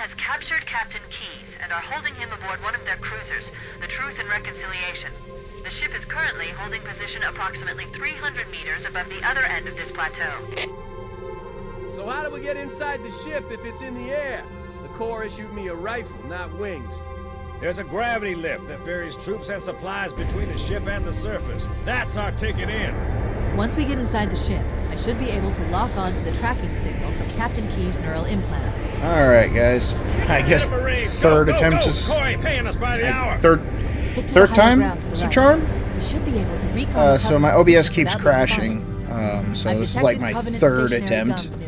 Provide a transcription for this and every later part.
has captured Captain Keyes and are holding him aboard one of their cruisers, the Truth and Reconciliation. The ship is currently holding position approximately 300 meters above the other end of this plateau. So how do we get inside the ship if it's in the air? The Corps issued me a rifle, not wings. There's a gravity lift that ferries troops and supplies between the ship and the surface. That's our ticket in. Once we get inside the ship, I should be able to lock on to the tracking signal from Captain Keyes' neural implants. Alright, guys. I guess third attempt is... Corey, paying us by the hour. Third time? Mr. Charm? We should be able to recon So my OBS keeps crashing. So this is like my third attempt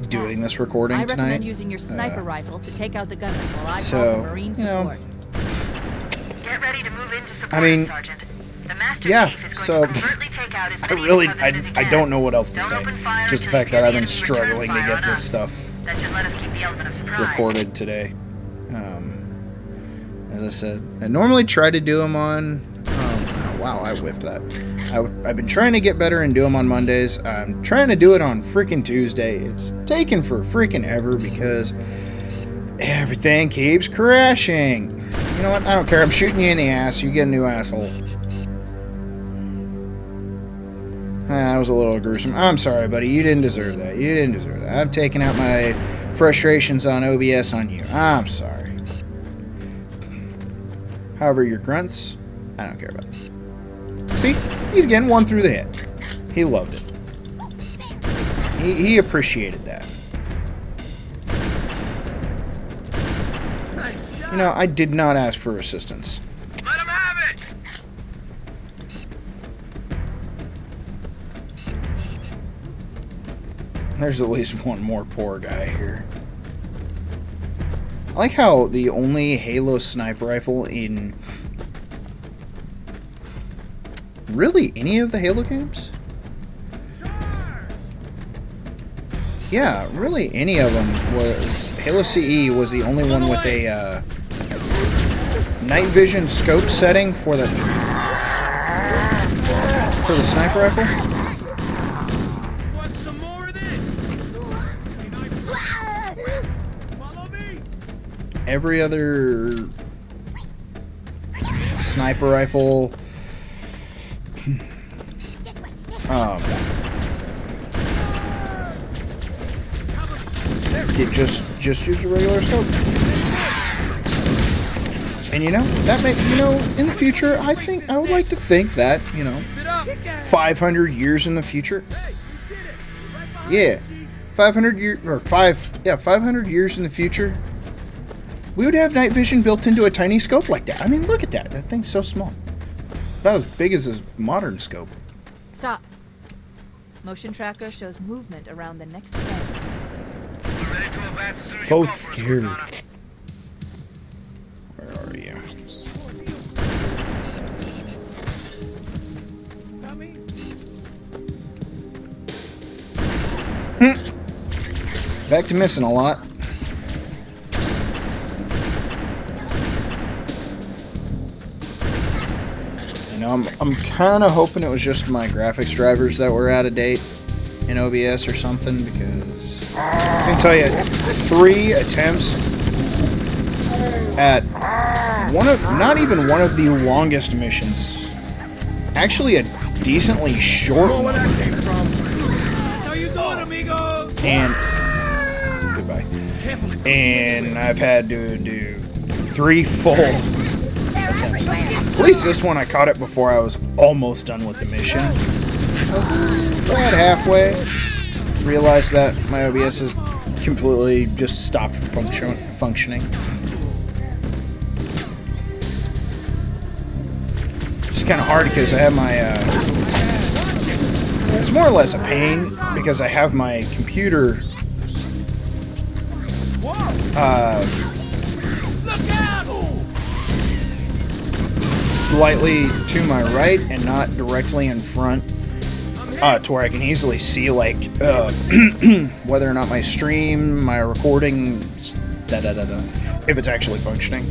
doing this recording I recommend tonight. using your sniper rifle to take out the gunners while I so, call for Marine you know, support. Get ready to move into support, I mean, Sergeant. The Master yeah, Chief is so going to covertly take out as many as he I can. don't know what else to Don't say. open fire Just the until fact you that I've hear been the enemy return struggling to fire get on this us. stuff That should let us keep the element of surprise. recorded today. As I said, I normally try to do them on... wow, I whiffed that. I've been trying to get better and do them on Mondays. I'm trying to do it on freaking Tuesday. It's taken for freaking ever because everything keeps crashing. You know what? I don't care. I'm shooting you in the ass. You get a new asshole. That was a little gruesome. I'm sorry, buddy. You didn't deserve that. You didn't deserve that. I've taken out my frustrations on OBS on you. I'm sorry. However, your grunts, I don't care about it. See? He's getting one through the head. He loved it. He appreciated that. You know, I did not ask for assistance. Let him have it! There's at least one more poor guy here. I like how the only Halo sniper rifle in really any of the Halo games? Yeah, really any of them was... Halo CE was the only one with a night vision scope setting for the sniper rifle. Want some more of this? Follow me! Every other sniper rifle did just use a regular scope. And you know, that may, you know, in the future, I would like to think that, you know, 500 years in the future. Yeah. 500 years in the future, we would have night vision built into a tiny scope like that. I mean, look at that. That thing's so small. About as big as this modern scope. Stop. Motion tracker shows movement around the next bend. So scared. Where are you? Back to missing a lot. You know, I'm kind of hoping it was just my graphics drivers that were out of date in OBS or something, because I can tell you, 3 attempts at not even one of the longest missions, actually a decently short one, How you doing, amigo? and goodbye, and I've had to do 3 full attempts. At least this one I caught it before I was almost done with the mission. I was about halfway. Realized that my OBS has completely just stopped functioning. It's kind of hard because I have my... it's more or less a pain because I have my computer... slightly to my right and not directly in front, to where I can easily see, like, whether or not my stream, my recording, if it's actually functioning.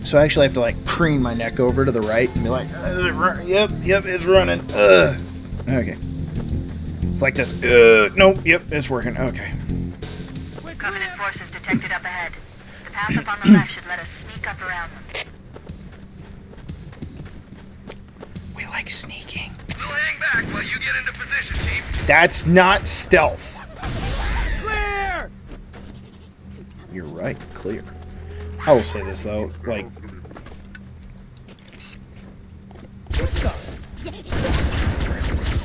So I actually have to, like, crane my neck over to the right and be like, yep, it's running. Okay. It's like this. Nope, yep, it's working. Okay. Covenant forces detected up ahead. The path up on the left should let us sneak up around them. We like sneaking. We'll hang back while you get into position, Chief. That's not stealth. Clear! You're right, clear. I will say this though, like,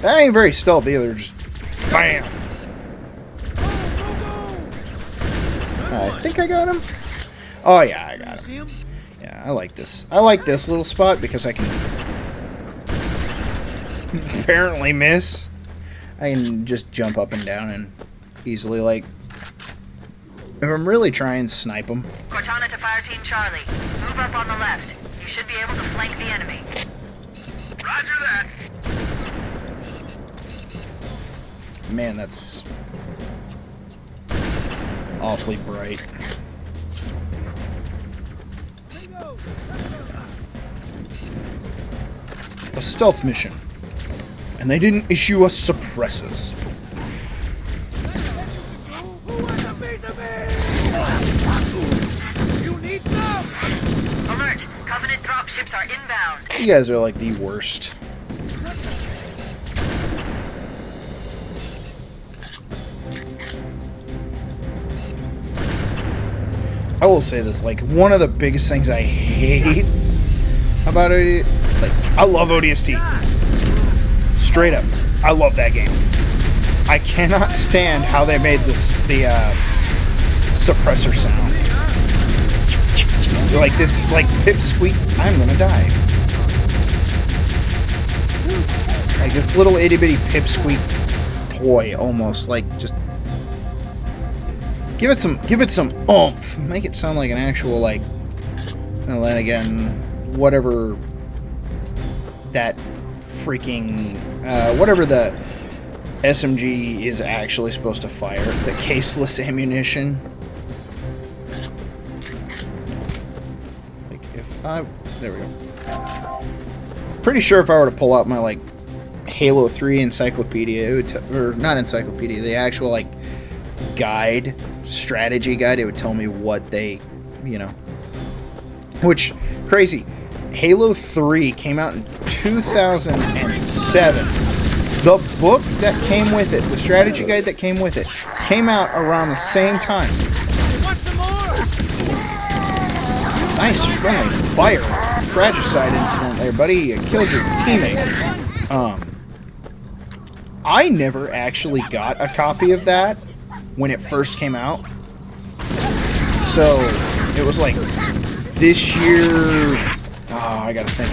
that ain't very stealth either. Just bam. I think I got him. Oh yeah, I got him. Yeah, I like this. I like this little spot because I can apparently miss. I can just jump up and down and easily, like, if I'm really trying to snipe them. Cortana to Fire Team Charlie. Move up on the left. You should be able to flank the enemy. Roger that. Man, that's awfully bright. A stealth mission. And they didn't issue us suppressors. Alert! Covenant dropships are inbound. You guys are like the worst. I will say this, like, one of the biggest things I hate about it, like, I love ODST. Straight up. I love that game. I cannot stand how they made this, the suppressor sound. Like this, like, pipsqueak, I'm gonna die. Like this little itty bitty pipsqueak toy, almost, like, just give it some oomph. Make it sound like an actual, like, and then again, whatever that freaking, whatever the SMG is actually supposed to fire, the caseless ammunition. Like, if I, there we go. Pretty sure if I were to pull out my, like, Halo 3 encyclopedia, it would or not encyclopedia, the actual, like, guide, strategy guide, it would tell me what they, you know, which, crazy, Halo 3 came out in 2007. The book that came with it, the strategy guide that came with it, came out around the same time. Nice friendly fire, fratricide incident there, buddy. You killed your teammate. I never actually got a copy of that when it first came out. So, it was like this year. Oh, I gotta think.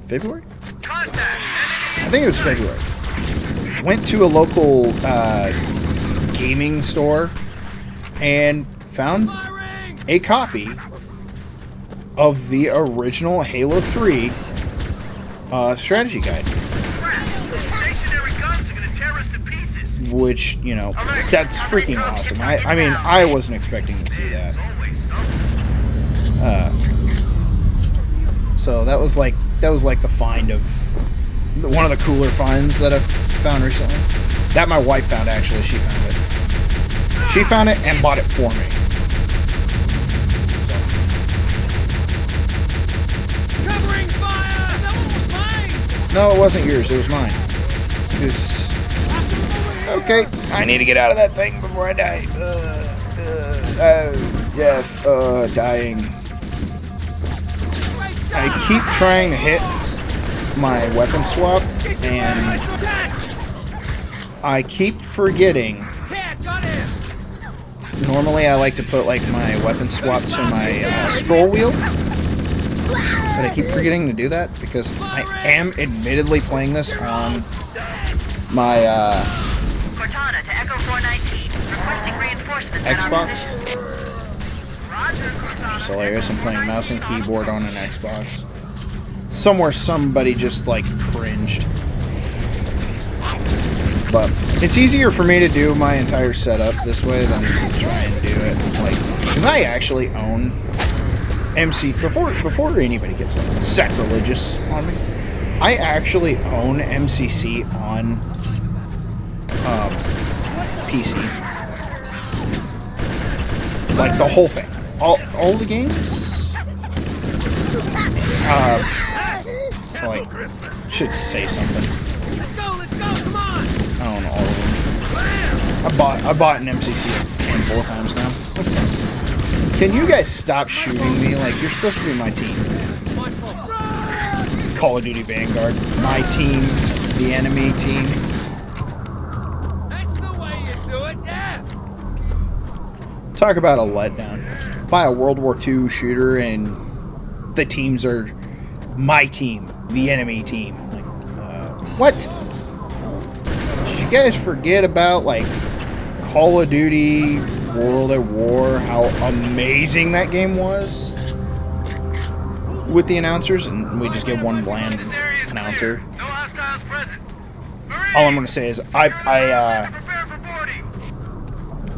February? I think it was February. Went to a local gaming store and found a copy of the original Halo 3 strategy guide. Which, you know, that's freaking awesome. I mean, I wasn't expecting to see that. So that was like the find of one of the cooler finds that I've found recently. That my wife found, actually. She found it. She found it and bought it for me. Covering fire! That one was mine! No, it wasn't yours. It was mine. It was... Okay, I need to get out of that thing before I die. Death. Dying. I keep trying to hit my weapon swap, and I keep forgetting. Normally I like to put, like, my weapon swap to my scroll wheel, but I keep forgetting to do that because I am admittedly playing this on my Cortana to Echo 419, requesting reinforcements. Xbox. Just hilarious. I'm playing mouse and keyboard on an Xbox. Somewhere somebody just, like, cringed. But it's easier for me to do my entire setup this way than try and do it, like, because I actually own MC before anybody gets, like, sacrilegious on me. I actually own MCC on PC. Like the whole thing. All the games? So like, should say something. Let's go, come on! I don't know all of them. I bought an MCC a handful of times now. Can you guys stop shooting me? Like, you're supposed to be my team. Call of Duty Vanguard. My team. The enemy team. That's the way you do it, yeah! Talk about a letdown. Buy a World War II shooter and the teams are my team. The enemy team. Like, what? Did you guys forget about, like, Call of Duty World at War, how amazing that game was with the announcers, and we just get one bland announcer. All I'm going to say is I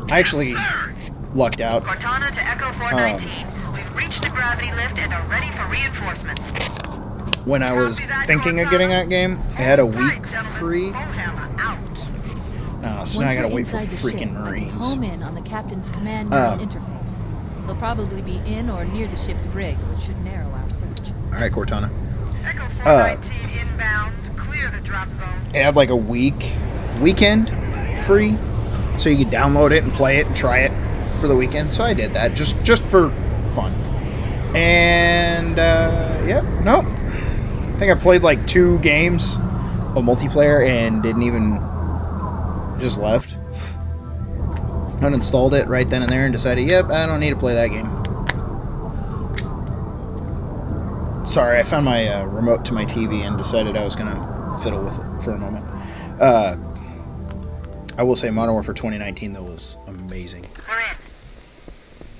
actually lucked out. Cortana to Echo 419. We've reached the gravity lift and are ready for reinforcements. When I was thinking of getting that game, I had a week free. So now I gotta wait for freaking Marines. Home in on the captain's command neural interface. They'll probably be in or near the ship's brig, which should narrow our search. Alright, Cortana. Echo 419 inbound. Clear the drop zone. I had like a weekend free, so you could download it and play it and try it for the weekend. So I did that just for fun. And yep, nope. I think I played like 2 games of multiplayer and didn't even. Just left. Uninstalled it right then and there and decided, yep, I don't need to play that game. Sorry, I found my remote to my TV and decided I was going to fiddle with it for a moment. I will say Modern Warfare 2019, though, was amazing. We're in.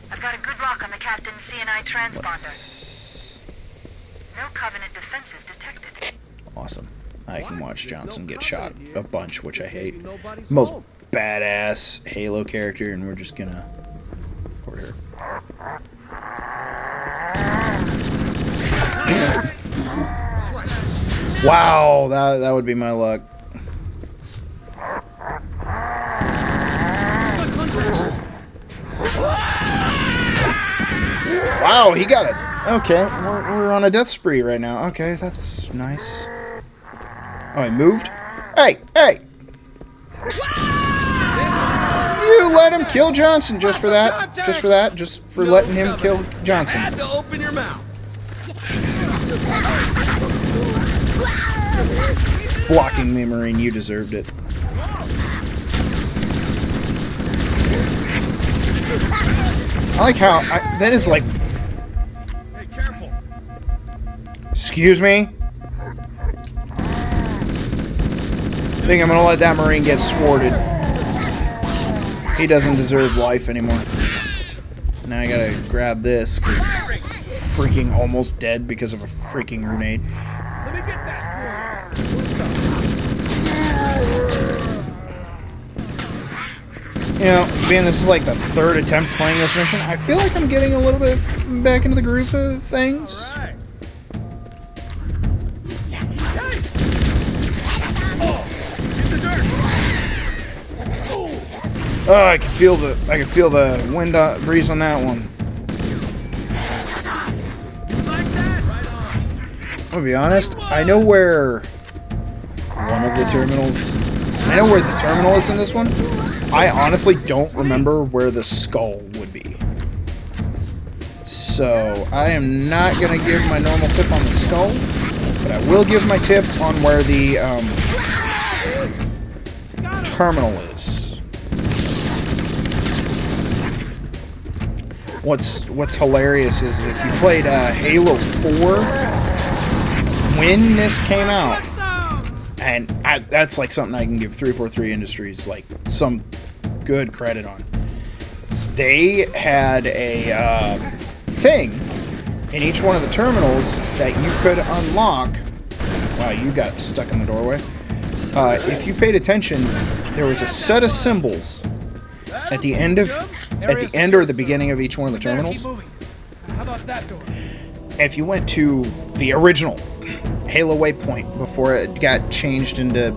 I've got a good lock on the captain's CNI transponder. No Covenant defenses detected. Awesome. I can watch Johnson get shot a bunch, which I hate. Most badass Halo character, and we're just gonna record her. Wow, that would be my luck. Wow, he got it. Okay, we're on a death spree right now. Okay, that's nice. Oh, he moved? Hey! You let him kill Johnson just for that. Just for letting him kill Johnson. Had to open your mouth. Blocking me, Marine. You deserved it. I like how that is like. Hey, careful. Excuse me. I think I'm gonna let that Marine get sworded. He doesn't deserve life anymore. Now I gotta grab this because freaking almost dead because of a freaking grenade. Let me get that You know, being this is like the 3rd attempt playing this mission, I feel like I'm getting a little bit back into the groove of things. Right. Oh, I can feel the wind breeze on that one. I'll be honest, I know where the terminal is in this one. I honestly don't remember where the skull would be. So, I am not going to give my normal tip on the skull, but I will give my tip on where the terminal is. What's hilarious is if you played Halo 4 when this came out, and that's like something I can give 343 Industries like some good credit on. They had a thing in each one of the terminals that you could unlock. Wow, you got stuck in the doorway. If you paid attention, there was a set of symbols at the end or the beginning of each one of the terminals. How about that door? If you went to the original Halo Waypoint before it got changed into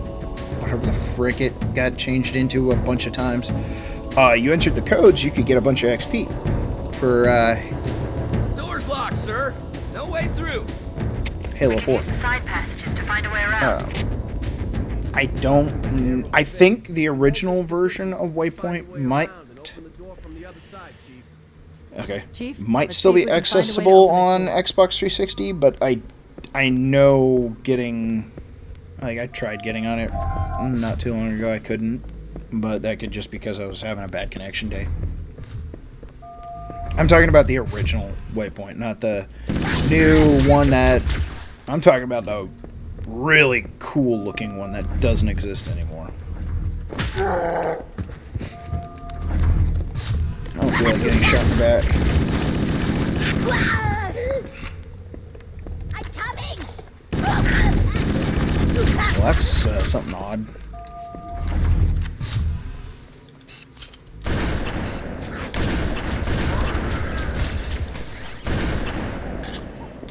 whatever the frick it got changed into a bunch of times. You entered the codes, you could get a bunch of XP for Door's locked, sir. No way through. Halo We can 4. use the side passages to find a way around. I think the original version of Waypoint might Open the door from the other side, Chief. okay Chief, might let's still see if be we can find a way to accessible open this on door. Xbox 360, but I know getting I tried getting on it not too long ago. I couldn't, but that could just because I was having a bad connection day. I'm talking about the original Waypoint, not the new one that I'm talking about, the really cool looking one that doesn't exist anymore. I don't feel like getting shot in the back. I'm coming! Well, that's something odd.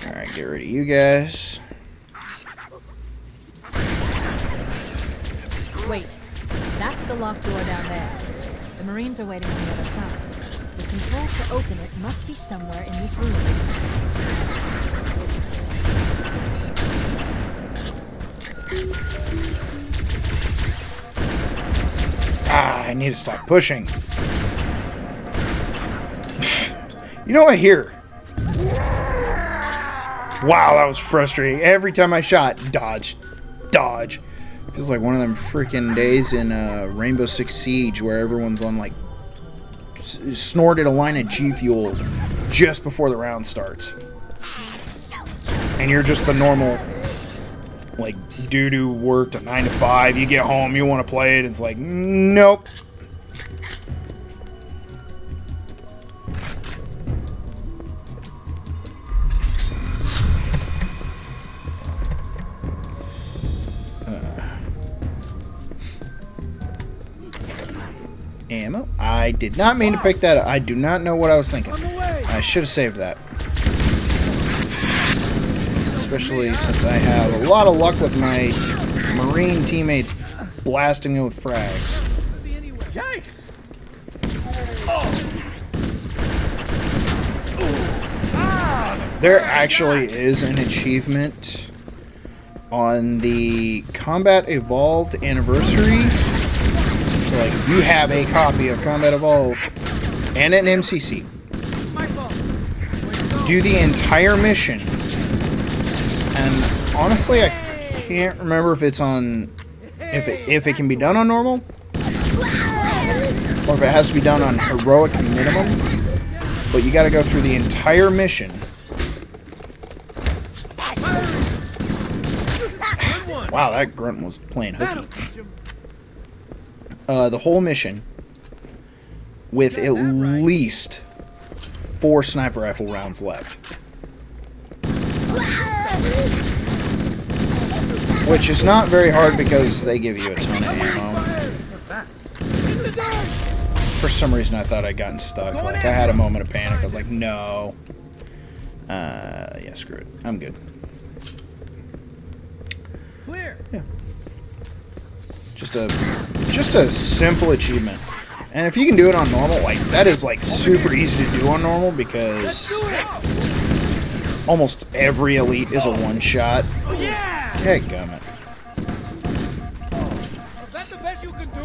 Alright, get rid of you guys. Wait. That's the locked door down there. The Marines are waiting on the other side. The controls to open it must be somewhere in this room. I need to stop pushing. You know what I hear? Wow, that was frustrating. Every time I shot, dodge. Dodge. Feels like one of them freaking days in Rainbow Six Siege where everyone's on like snorted a line of G Fuel just before the round starts. And you're just the normal like dude who worked a 9 to 5. You get home, you want to play it. It's like, nope. Ammo. I did not mean to pick that up. I do not know what I was thinking. I should have saved that. Especially since I have a lot of luck with my Marine teammates blasting me with frags. Yikes! There actually is an achievement on the Combat Evolved Anniversary. So, like, if you have a copy of Combat Evolved and an MCC, do the entire mission. And honestly, I can't remember if it's on, if it can be done on normal, or if it has to be done on heroic minimum. But you got to go through the entire mission. Wow, that grunt was playing hooky. The whole mission with at least 4 sniper rifle rounds left. Which is not very hard because they give you a ton of ammo. For some reason I thought I'd gotten stuck. Like, I had a moment of panic. I was like, no. Yeah, screw it. I'm good. Clear. Yeah. Just a simple achievement. And if you can do it on normal, like, that is like super easy to do on normal because almost every elite is a one-shot. Dadgummit. Is that the best you can do?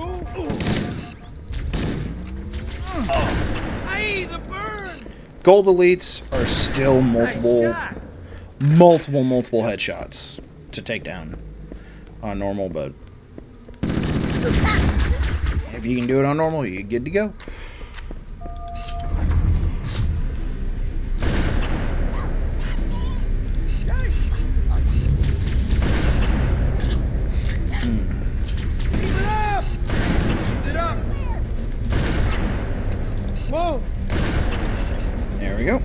Aye, the burn! Gold elites are still multiple headshots to take down on normal, but if you can do it on normal, you're good to go. Keep it up! Keep it up! Whoa! There we go.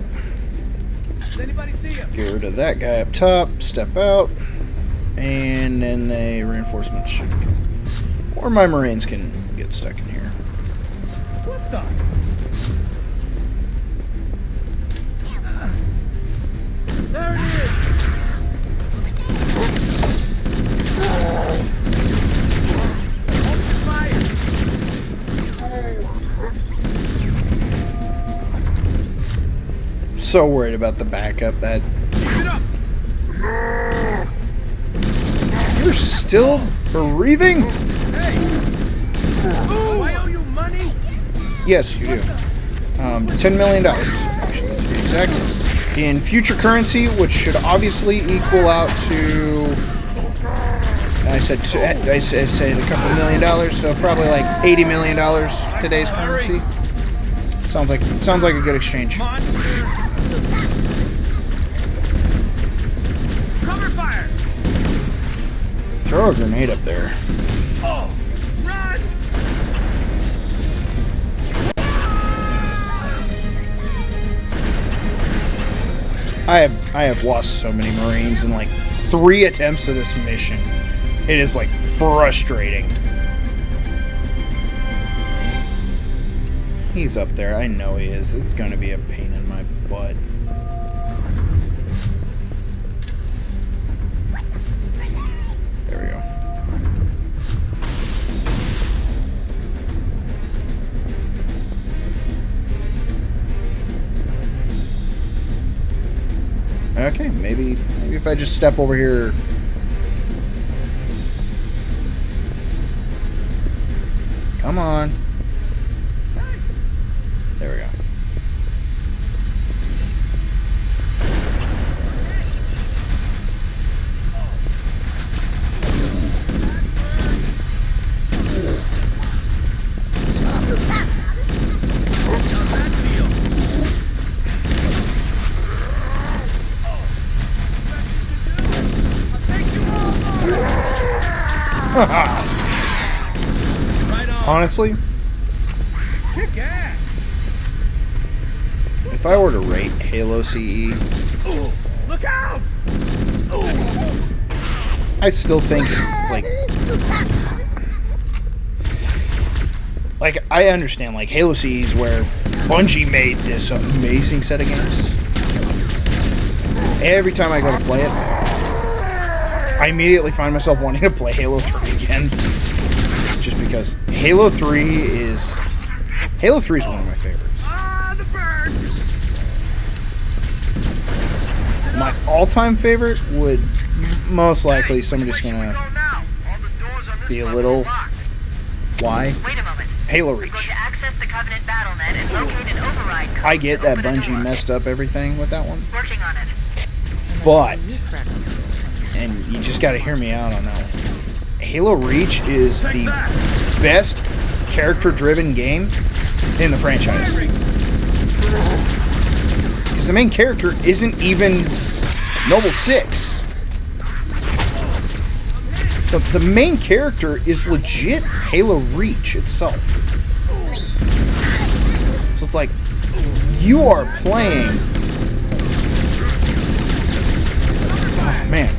Does anybody see him? Get rid of that guy up top, step out, and then the reinforcements should come. Or my Marines can get stuck in here. What the? There it is! so worried about the backup that... You're still breathing? Hey! Ooh, I owe you money? Yes, you do. $10 million, actually, to be exact. In future currency, which should obviously equal out to... I said a couple $1 million, so probably like $80 million today's currency. Sounds like a good exchange. Cover fire! Throw a grenade up there. Oh, run! I have lost so many Marines in like 3 attempts of this mission. It is like frustrating. He's up there. I know he is. It's going to be a pain in my butt. There we go. Okay, maybe if I just step over here. Come on. There we go. Honestly, Kick ass! if I were to rate Halo CE, Ooh, look out! Ooh. I still think like I understand like Halo CE is where Bungie made this amazing set of games. Every time I go to play it, I immediately find myself wanting to play Halo 3 again. Just because Halo 3 is one of my favorites. Ah, the bird! My all-time favorite would most likely, so I'm just gonna be a little... Why? Wait a moment. Halo We're going Reach. to access the Covenant BattleNet and locate an override code I get to that open a Bungie door. messed up everything with that one, Working on it. but, and you just gotta hear me out on that one, Halo Reach is the best character-driven game in the franchise. Because the main character isn't even Noble 6. The main character is legit Halo Reach itself. So it's like, you are playing... Oh, man.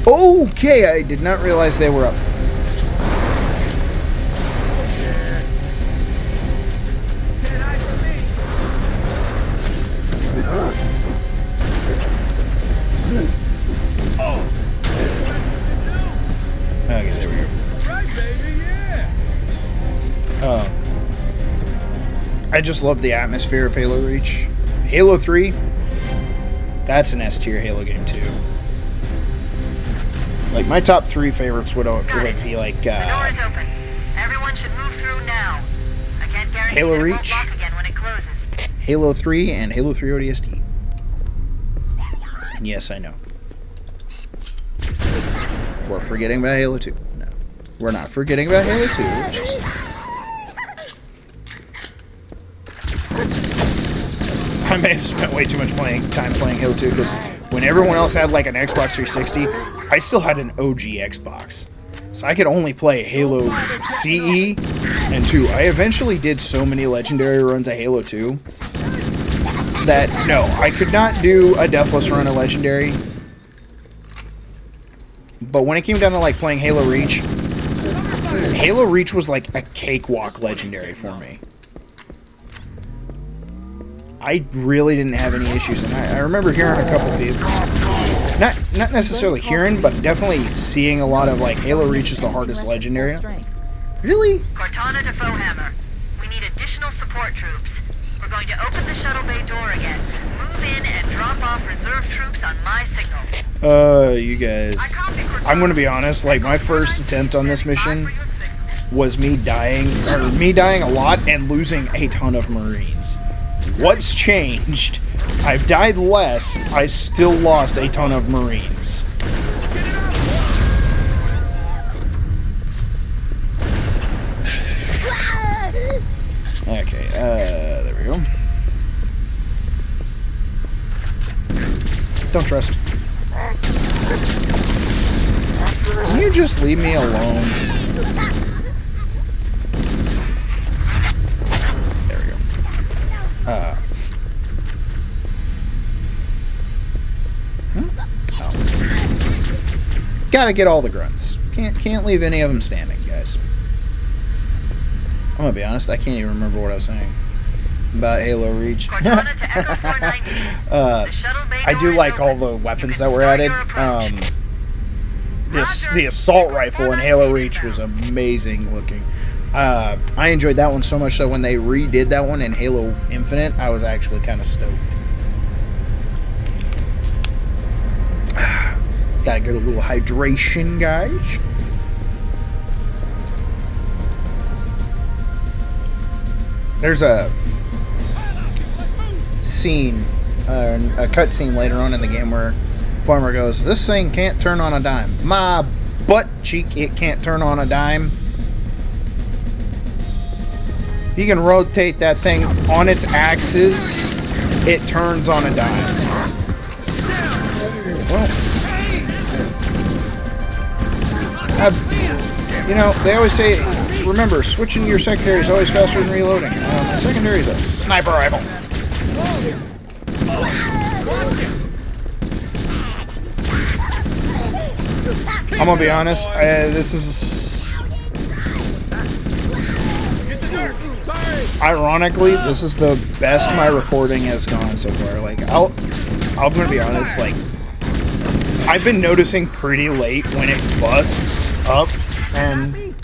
Okay, I did not realize they were up. Can't hide from me. Okay, there we go. Right, baby, yeah! I just love the atmosphere of Halo Reach. Halo 3, that's an S-tier Halo game too. Like, my top 3 favorites would be like, The door is open. Everyone should move through now. I can't guarantee Halo that it won't Reach. lock again when it closes. Halo 3 and Halo 3 ODST. And yes, I know. We're forgetting about Halo 2. No. We're not forgetting about Halo 2. It's just... I may have spent way too much time playing Halo 2 because when everyone else had like an Xbox 360, I still had an OG Xbox. So I could only play Halo CE and 2. I eventually did so many legendary runs of Halo 2 that, no, I could not do a deathless run of legendary. But when it came down to like playing Halo Reach was like a cakewalk legendary for me. I really didn't have any issues, and I remember hearing a couple people, not necessarily hearing, but definitely seeing a lot of like Halo Reach is the hardest legendary. You're Really? Cortana to Foehammer. We need additional support troops. We're going to open the shuttle bay door again. Move in and drop off reserve troops on my signal. You guys. I'm gonna be honest, like, my first attempt on this mission was me dying a lot and losing a ton of Marines. What's changed? I've died less, I still lost a ton of Marines. Okay, there we go. Don't trust. Can you just leave me alone? There we go. Oh. Gotta get all the grunts. Can't leave any of them standing, guys. I'm gonna be honest, I can't even remember what I was saying about Halo Reach. Cortana to Echo 419. The shuttle bay I door do is like open. all the weapons that were added. The assault rifle in Halo Reach was amazing looking. I enjoyed that one so much that when they redid that one in Halo Infinite, I was actually kind of stoked. Gotta get a little hydration, guys. There's a scene, a cut scene later on in the game where Farmer goes, "This thing can't turn on a dime. My butt cheek, it can't turn on a dime." If you can rotate that thing on its axis, it turns on a dime. Well, you know, they always say, remember, switching to your secondary is always faster than reloading. My secondary is a sniper rifle. I'm gonna be honest, this is... Ironically, this is the best my recording has gone so far. Like, I'm gonna be honest, like, I've been noticing pretty late when it busts up, and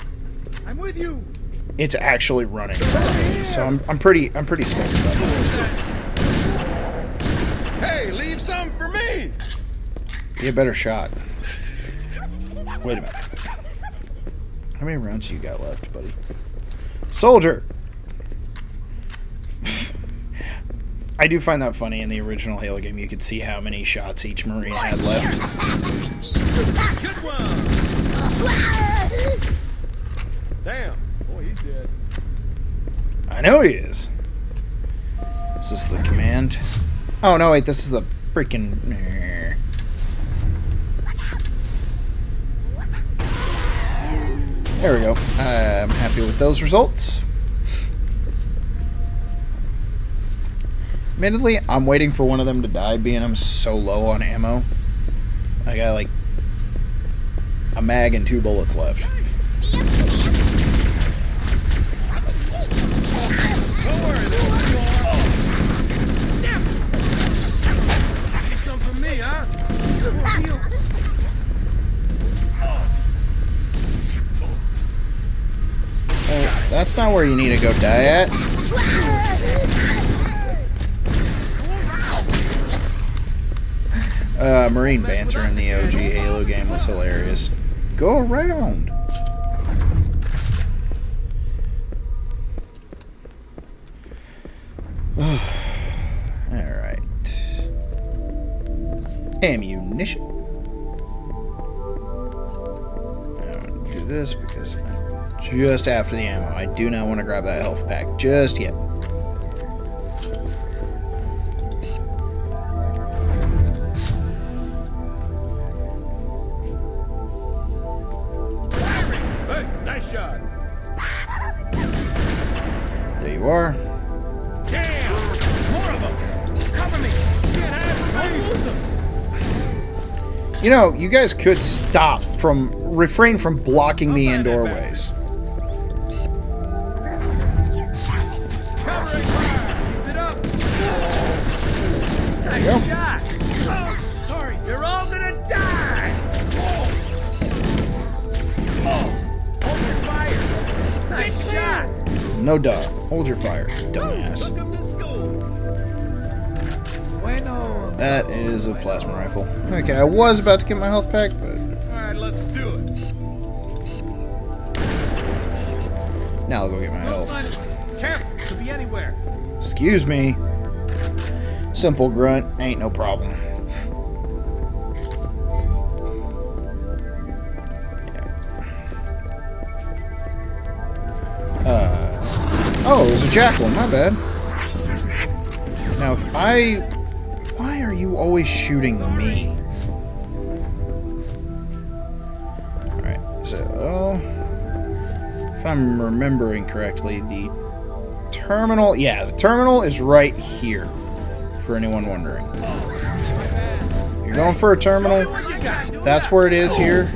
I'm with you. it's actually running. So I'm pretty stoked about that. Hey, leave some for me. Be a better shot. Wait a minute. How many rounds you got left, buddy? Soldier! I do find that funny. In the original Halo game, you could see how many shots each Marine had left. Good one. Damn. Boy, he's dead. I know he is. Is this the command? Oh, no, wait. This is the freaking... There we go. I'm happy with those results. Admittedly, I'm waiting for one of them to die, being I'm so low on ammo. I got like a mag and 2 bullets left. Don't worry, need some for me, huh? That's not where you need to go die at. Marine banter in the OG Halo game was hilarious. Go around. Alright. Ammunition. I'm gonna do this because I'm just after the ammo. I do not want to grab that health pack just yet. Hey, nice shot. There you are. Damn! More of them! Cover me! Can't have them! You know, you guys could refrain from blocking me in doorways. Covering fire! Keep it up! There you go. Shot! Oh, sorry! You're all gonna die! Hold your fire! No duh. Hold your fire, dumbass. Welcome to school. Bueno. That is a plasma rifle. Okay, I was about to get my health pack, but Alright, let's do it. now I'll go get my health. Careful, could be anywhere. Excuse me. Simple grunt, ain't no problem. Oh, it was a jackal, my bad. Now, if I... Why are you always shooting me? Alright, so... If I'm remembering correctly, the terminal... Yeah, the terminal is right here, for anyone wondering. So, you're going for a terminal. That's where it is here.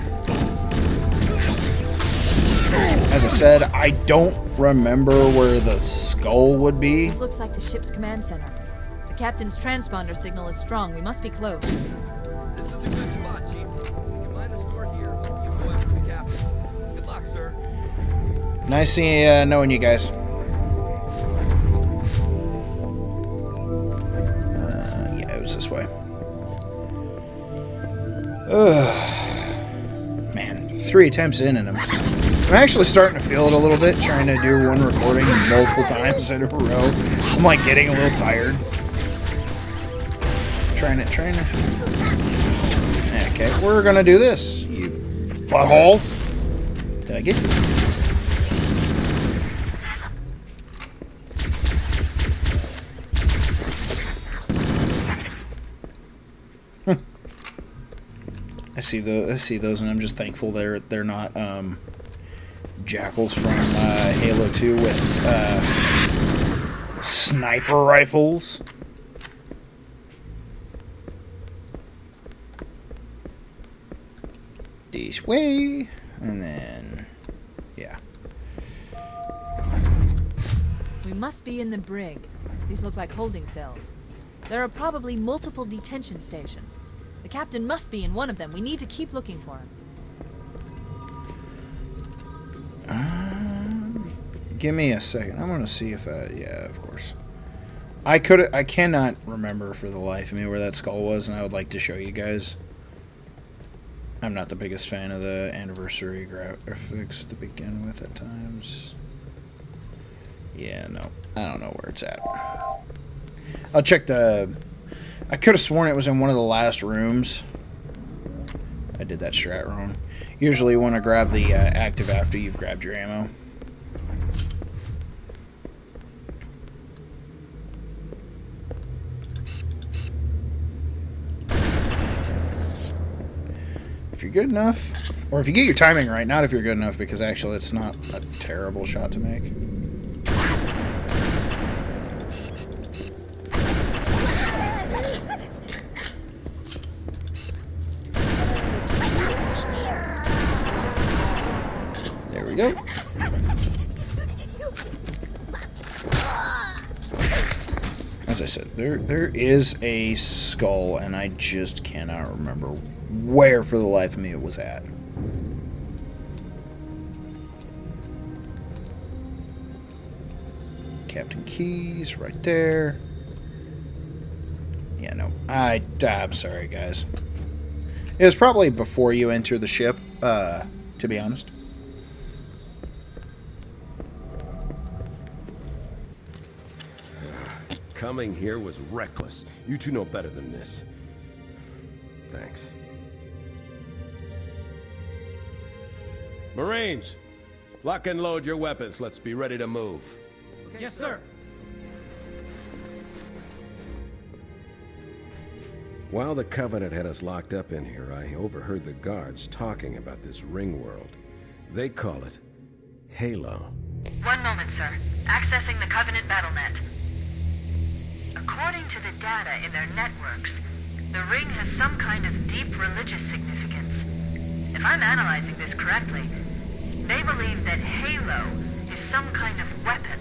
As I said, I don't remember where the skull would be. This looks like the ship's command center. The captain's transponder signal is strong. We must be close. This is a good spot, Chief. We can mine the store here. You go after the captain. Good luck, sir. Nice knowing you guys. Yeah, it was this way. Man, 3 attempts in and I'm actually starting to feel it a little bit, trying to do one recording multiple times in a row. I'm like getting a little tired. Trying to. Okay, we're gonna do this, you buttholes. Did I get you? I see those, and I'm just thankful they're not jackals from Halo 2 with sniper rifles. This way, and then yeah. We must be in the brig. These look like holding cells. There are probably multiple detention stations. The captain must be in one of them. We need to keep looking for him. Give me a second. I'm gonna see if yeah, of course. I cannot remember for the life of me where that skull was, and I would like to show you guys. I'm not the biggest fan of the anniversary graphics to begin with at times. Yeah, no. I don't know where it's at. I'll check the... I could have sworn it was in one of the last rooms. I did that strat wrong. Usually you want to grab the active after you've grabbed your ammo. If you're good enough, or if you get your timing right, not if you're good enough, because actually it's not a terrible shot to make. There we go. As I said, there is a skull, and I just cannot remember where for the life of me it was at. Captain Keyes right there. Yeah, no. I'm sorry, guys. It was probably before you enter the ship, to be honest. Coming here was reckless. You two know better than this. Thanks. Marines, lock and load your weapons. Let's be ready to move. Okay, yes, sir. While the Covenant had us locked up in here, I overheard the guards talking about this ring world. They call it Halo. One moment, sir. Accessing the Covenant BattleNet. According to the data in their networks, the ring has some kind of deep religious significance. If I'm analyzing this correctly, they believe that Halo is some kind of weapon,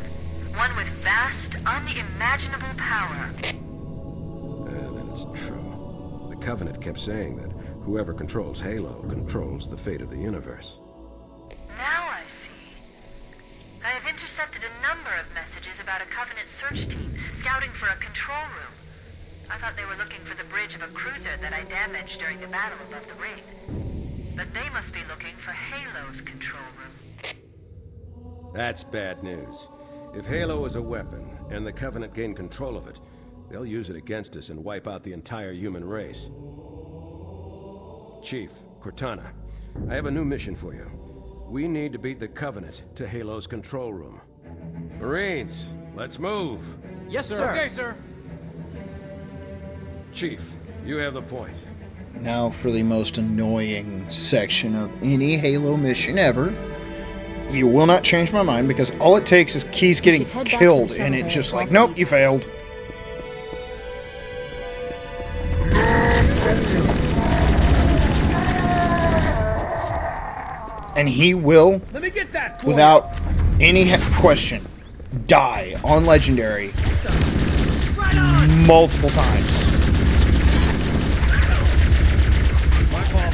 one with vast, unimaginable power. Then it's true. The Covenant kept saying that whoever controls Halo controls the fate of the universe. Now I see. I have intercepted a number news about a Covenant search team scouting for a control room. I thought they were looking for the bridge of a cruiser that I damaged during the battle above the ring. But they must be looking for Halo's control room. That's bad news. If Halo is a weapon, and the Covenant gain control of it, they'll use it against us and wipe out the entire human race. Chief, Cortana, I have a new mission for you. We need to beat the Covenant to Halo's control room. Marines, let's move! Yes, sir. Okay, sir. Chief, you have the point. Now for the most annoying section of any Halo mission ever. You will not change my mind because all it takes is Keyes getting should head back to killed the and shuttle it's bay just at like, 12 nope, you failed. And he will, Let me get that. without any question, die on Legendary multiple times. My fault.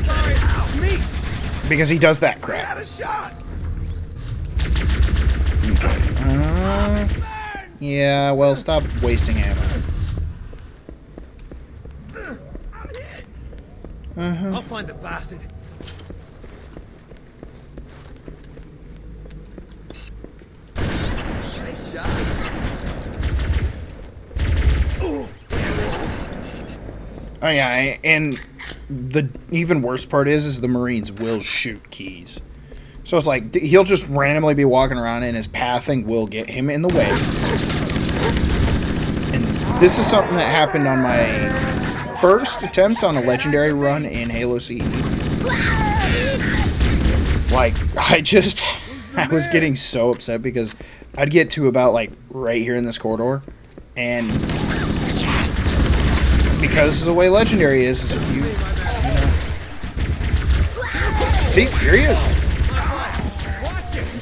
Sorry, it's me. Because he does that crap. Had a shot. Yeah, well, stop wasting ammo. I'll find the bastard. Nice shot. Oh yeah, and the even worse part is the Marines will shoot Keyes. So it's like he'll just randomly be walking around and his pathing will get him in the way. And this is something that happened on my first attempt on a legendary run in Halo CE. Like, I was getting so upset because I'd get to about like right here in this corridor, and because the way legendary is if you know. See, here he is.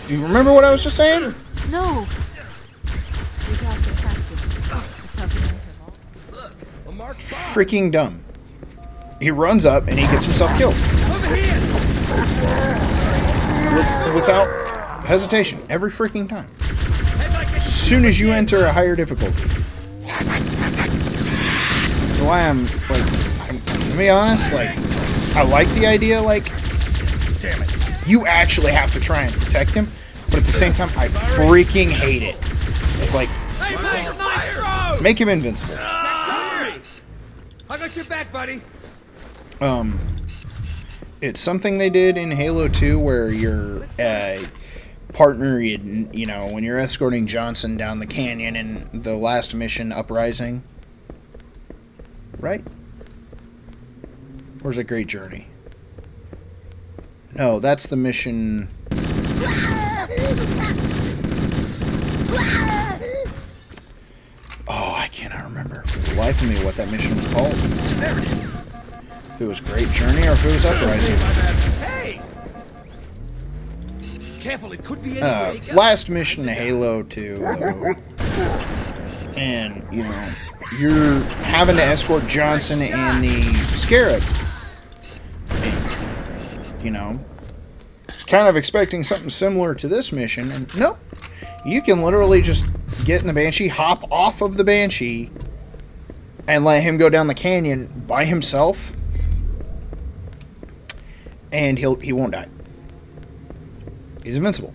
Do you remember what I was just saying? No! We got the captain. The Covenant have all- A Mark V. Freaking dumb. He runs up and he gets himself killed. Over here. Without hesitation. Every freaking time. As soon as you enter a higher difficulty. That's why I'm, like, to be honest, like, I like the idea, like, Damn it. you actually have to try and protect him, but at the same time, I freaking hate it. It's like, Hey, mate, nice throw. make him invincible. I got your back, buddy. It's something they did in Halo 2 where your partner, you know, when you're escorting Johnson down the canyon in the last mission, Uprising, right? Or is it Great Journey? No, that's the mission. Oh, I cannot remember for the life of me what that mission was called. If it was Great Journey or if it was Uprising. Hey. Careful, it could be anywhere. Last mission to Halo 2, though. And, you know, you're having to escort Johnson and the Scarab. And, you know, kind of expecting something similar to this mission, and nope. You can literally just get in the Banshee, hop off of the Banshee, and let him go down the canyon by himself, and he won't die. He's invincible.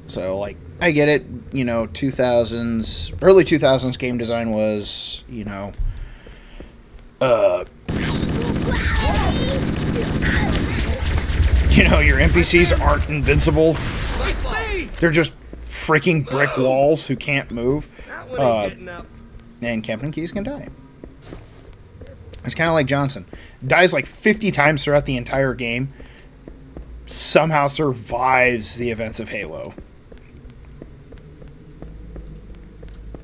So, like, I get it, you know, early 2000s game design was, you know, you know, your NPCs aren't invincible. They're just freaking brick walls who can't move. And Captain Keyes can die. It's kind of like Johnson. Dies like 50 times throughout the entire game. Somehow survives the events of Halo.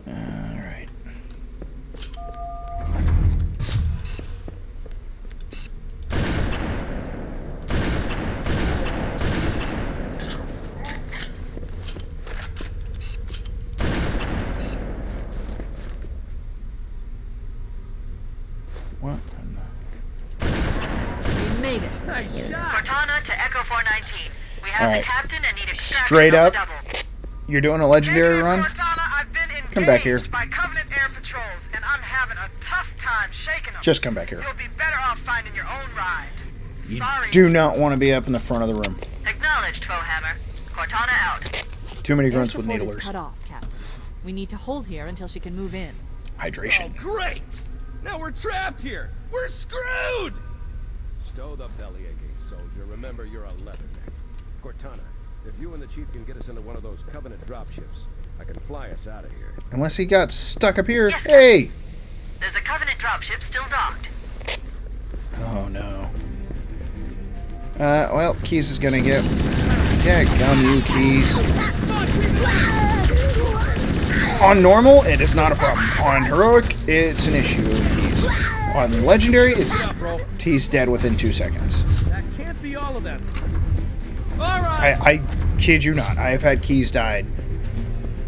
Alright. What? We made it. Nice shot. Cortana to Echo 419. We have Alright. the captain and need extraction Straight on up. the double. You're doing a legendary run? Cortana, I've been Come back here. engaged by Covenant air patrols, and I'm having a tough time shaking them. Just come back here. You'll be better off finding your own ride. You Sorry. do not want to be up in the front of the room. Acknowledged, Foehammer. Cortana out. Too many Air grunts with support is needlers. cut off, Captain. We need to hold here until she can move in. Hydration. Oh, great! Now we're trapped here! We're screwed! Stow the bellyache, soldier. Remember, you're a leatherneck. Cortana, if you and the chief can get us into one of those Covenant dropships, I can fly us out of here. Unless he got stuck up here. Yes, Hey! There's a Covenant dropship still docked. Oh no. Well, Keys is gonna get. Dadgum you, Keys. On normal, it is not a problem. On heroic, it's an issue with Keys. On legendary, he's dead within 2 seconds. That can't be all of them. Alright! I kid you not. I have had Keys died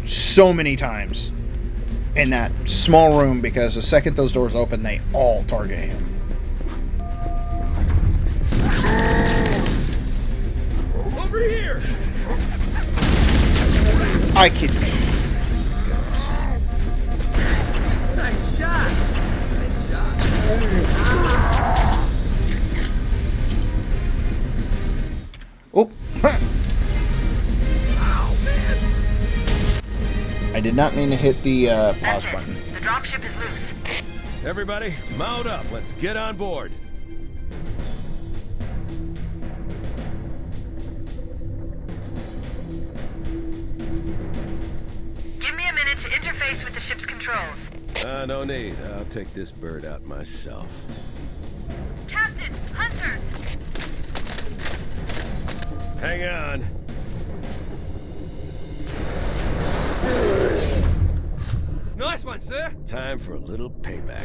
so many times in that small room because the second those doors open, they all target him. Over here! I kid you. Nice shot! Nice shot. Oh. Ow, man! I did not mean to hit the pause That's it. button. The dropship is loose. Everybody, mount up. Let's get on board. Give me a minute to interface with the ship's controls. No need. I'll take this bird out myself. Captain, hunters! Hang on. Nice one, sir! Time for a little payback.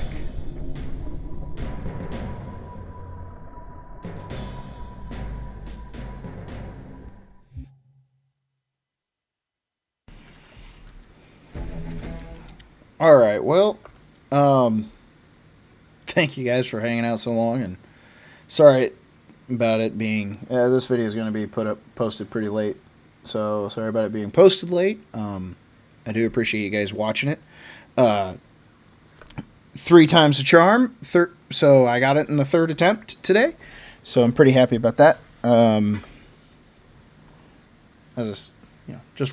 Alright, well, thank you guys for hanging out so long, and sorry about it being, this video is going to be posted pretty late, so sorry about it being posted late. I do appreciate you guys watching it. 3 times the charm, so I got it in the 3rd attempt today, so I'm pretty happy about that. Just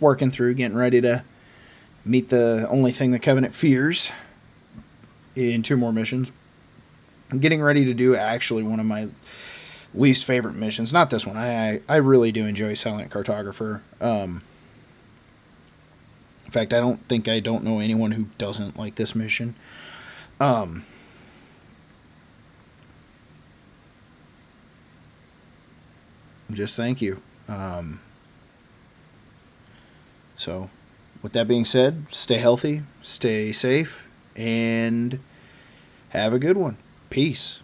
working through, getting ready to meet the only thing the Covenant fears in 2 more missions. I'm getting ready to do actually one of my least favorite missions. Not this one. I really do enjoy Silent Cartographer. In fact, I don't know anyone who doesn't like this mission. Just thank you. So, with that being said, stay healthy, stay safe, and have a good one. Peace.